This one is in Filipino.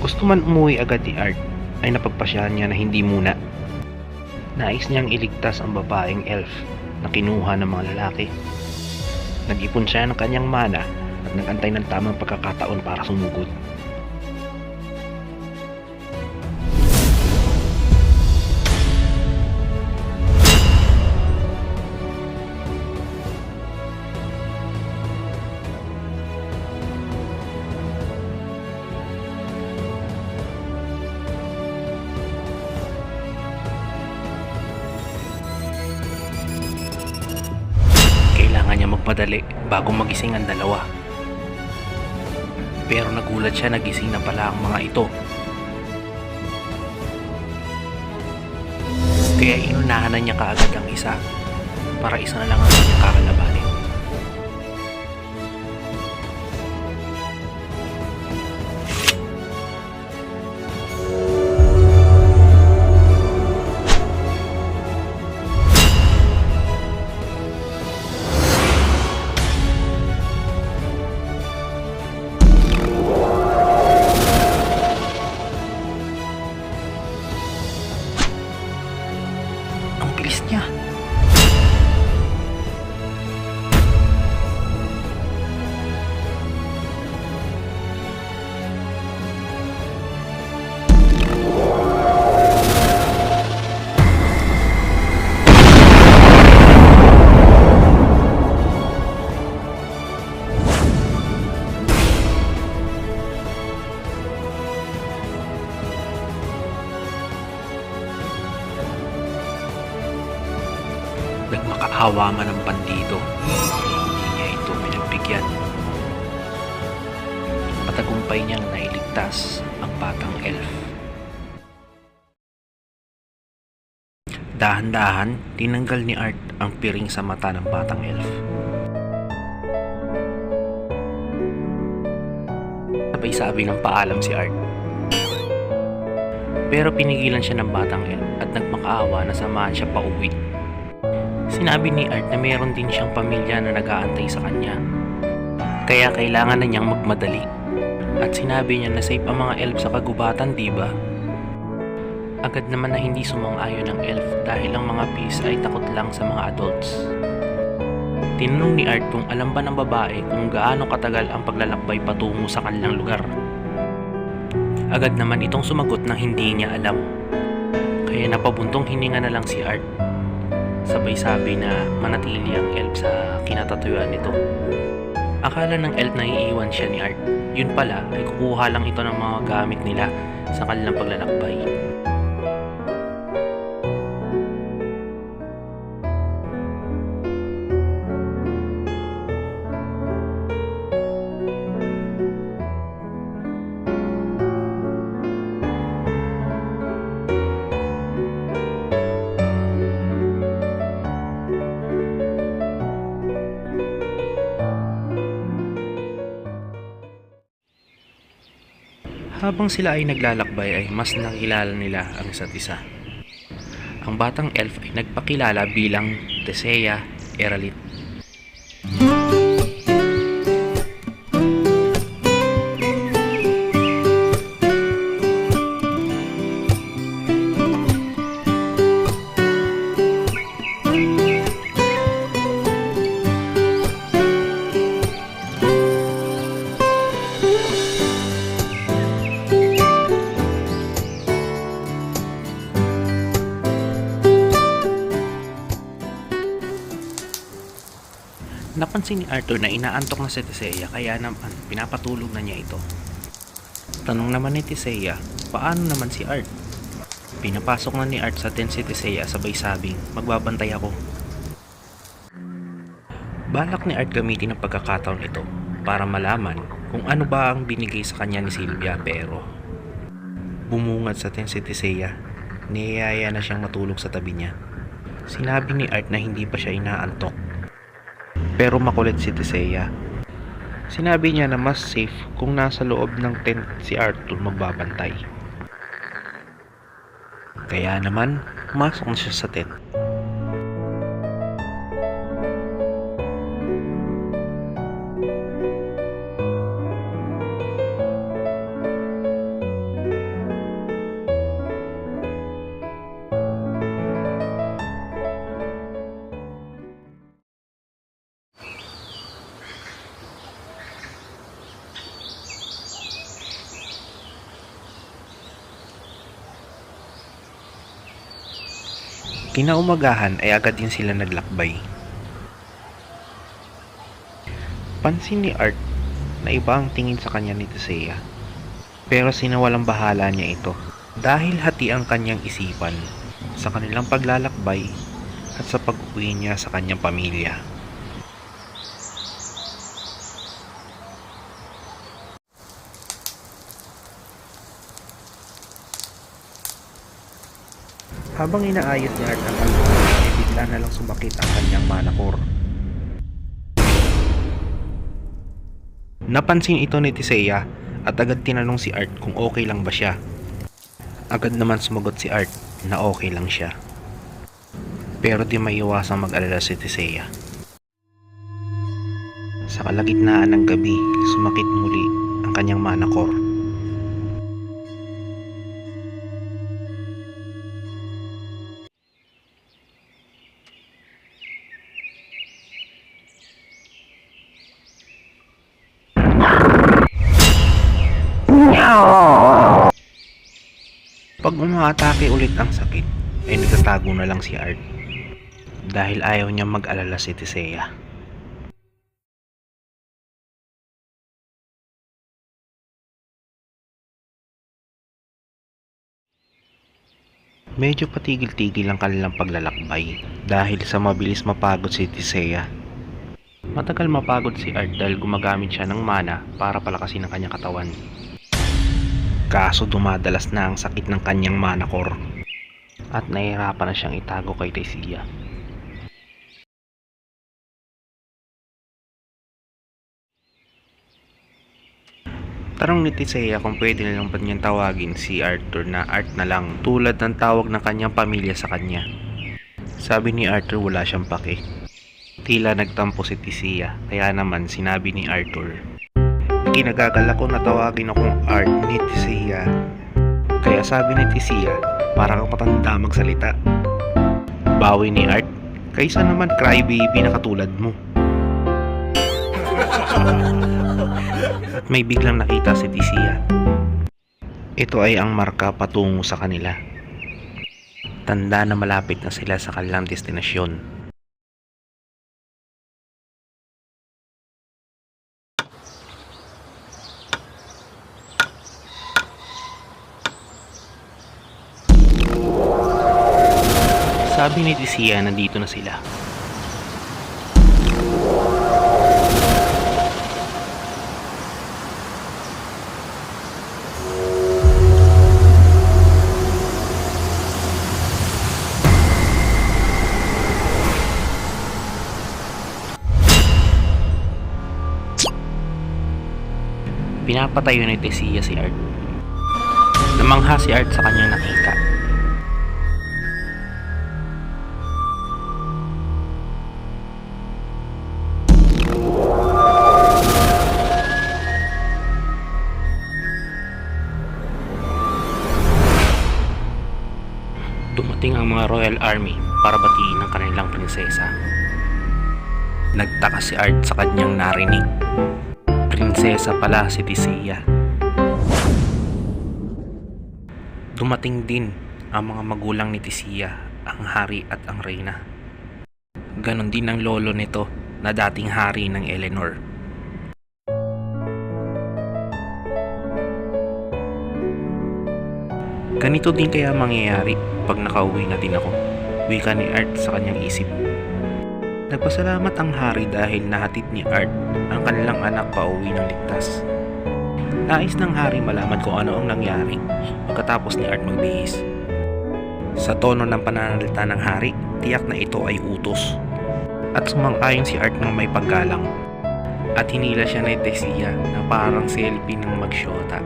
Gusto man umuwi agad ni Art ay napagpasyahan niya na hindi muna. Nais niyang iligtas ang babaeng elf na kinuha ng mga lalaki. Nag-ipon siya ng kanyang mana at nag-antay ng tamang pagkakataon para sumugod. Kailangan niya magmadali bago magising ang dalawa. Pero nagulat siya na gising na pala ang mga ito. Kaya inunahan na niya kaagad ang isa para isa na lang ang kanyang kakalabanin. Ang bilis niya. Nagmakaawa man ang bandido, hindi niya ito pinagbigyan. Matagumpay niyang nailigtas ang batang elf. Dahan-dahan, tinanggal ni Art ang piring sa mata ng batang elf. Sabay sabi ng paalam si Art. Pero pinigilan siya ng batang elf at nagmakaawa na samahan siya pauwi. Sinabi ni Art na mayroon din siyang pamilya na nag-aantay sa kanya. Kaya kailangan na niyang magmadali. At sinabi niya na safe ang mga elf sa kagubatan, diba? Agad naman na hindi sumang-ayon ang elf dahil ang mga beasts ay takot lang sa mga adults. Tinanong ni Art kung alam ba ng babae kung gaano katagal ang paglalakbay patungo sa kanilang lugar. Agad naman itong sumagot na hindi niya alam. Kaya napabuntong hininga na lang si Art. Sabay sabi na manatili ang elf sa kinatatuyuan nito. Akala ng elf na iiwan siya ni Art. Yun pala ay kukuha lang ito ng mga gamit nila sa kanilang paglalakbay. Habang sila ay naglalakbay ay mas nakilala nila ang isa't isa. Ang batang elf ay nagpakilala bilang Tesea Eralit. Napansin ni Arthur na inaantok na si Tesea kaya naman pinapatulog na niya ito. Tanong naman ni Tesea, paano naman si Art? Pinapasok na ni Art sa tent si Tesea sabay sabing, magbabantay ako. Balak ni Art gamitin ang pagkakataon ito para malaman kung ano ba ang binigay sa kanya ni Sylvia pero bumungad sa tent si Tesea, niyaya na siyang matulog sa tabi niya. Sinabi ni Art na hindi pa siya inaantok. Pero makulit si Tesea. Sinabi niya na mas safe kung nasa loob ng tent si Arthur magbabantay. Kaya naman, pumasok na siya sa tent. Kinaumagahan ay agad din sila naglakbay. Pansin ni Art na iba ang tingin sa kanya ni Tisea, pero sinawalang bahala niya ito dahil hati ang kanyang isipan sa kanilang paglalakbay at sa pag-uwi niya sa kanyang pamilya. Habang inaayos ni Art ang paglalakbay, ay bigla na lang sumakit ang kanyang manakor. Napansin ito ni Tisea at agad tinanong si Art kung okay lang ba siya. Agad naman sumagot si Art na okay lang siya. Pero di maiwasang mag-alala si Tisea. Sa kalagitnaan ng gabi, sumakit muli ang kanyang manakor. Pag umaatake ulit ang sakit, ay nagtatago na lang si Art dahil ayaw niyang mag-alala si Tisea. Medyo patigil-tigil ang kanilang paglalakbay dahil sa mabilis mapagod si Tisea. Matagal mapagod si Art dahil gumagamit siya ng mana para palakasin ang kanyang katawan. Kaso dumadalas na ang sakit ng kanyang manakor at nahihirapan na siyang itago kay Tisea. Tanong ni Tisea kung pwede na lang ba niyang tawagin si Arthur na Art na lang tulad ng tawag ng kanyang pamilya sa kanya. Sabi ni Arthur wala siyang pake. Tila nagtampo si Tisea kaya naman sinabi ni Arthur, "Kinagagalak ko na tawagin akong Art ni Tisea." Kaya sabi ni Tisea, "Para kang matanda magsalita." Bawi ni Art, "Kaysa naman crybaby na katulad mo." At may biglang nakita si Tisea. Ito ay ang marka patungo sa kanila. Tanda na malapit na sila sa kanilang destinasyon. Sabi ni Tisea, nandito na sila. Pinapatayo ni Tisea si Art. Namangha si Art sa kanyang nakita. Dumating ang mga Royal Army para batiin ang kanilang prinsesa. Nagtaka si Art sa kanyang narinig. Prinsesa pala si Tisea. Dumating din ang mga magulang ni Tisea, ang hari at ang reyna. Ganon din ang lolo nito na dating hari ng Eleanor. Ganito din kaya mangyayari pag nakauwi na din ako, wika ni Art sa kanyang isip. Nagpasalamat ang hari dahil nahatid ni Art ang kanilang anak pauwi ng ligtas. Nais ng hari malaman kung ano ang nangyari pagkatapos ni Art magbihis. Sa tono ng pananalita ng hari, tiyak na ito ay utos. At sumang-ayon si Art ng may paggalang. At hinila siya ni Tisea na parang selfie ng magsyota.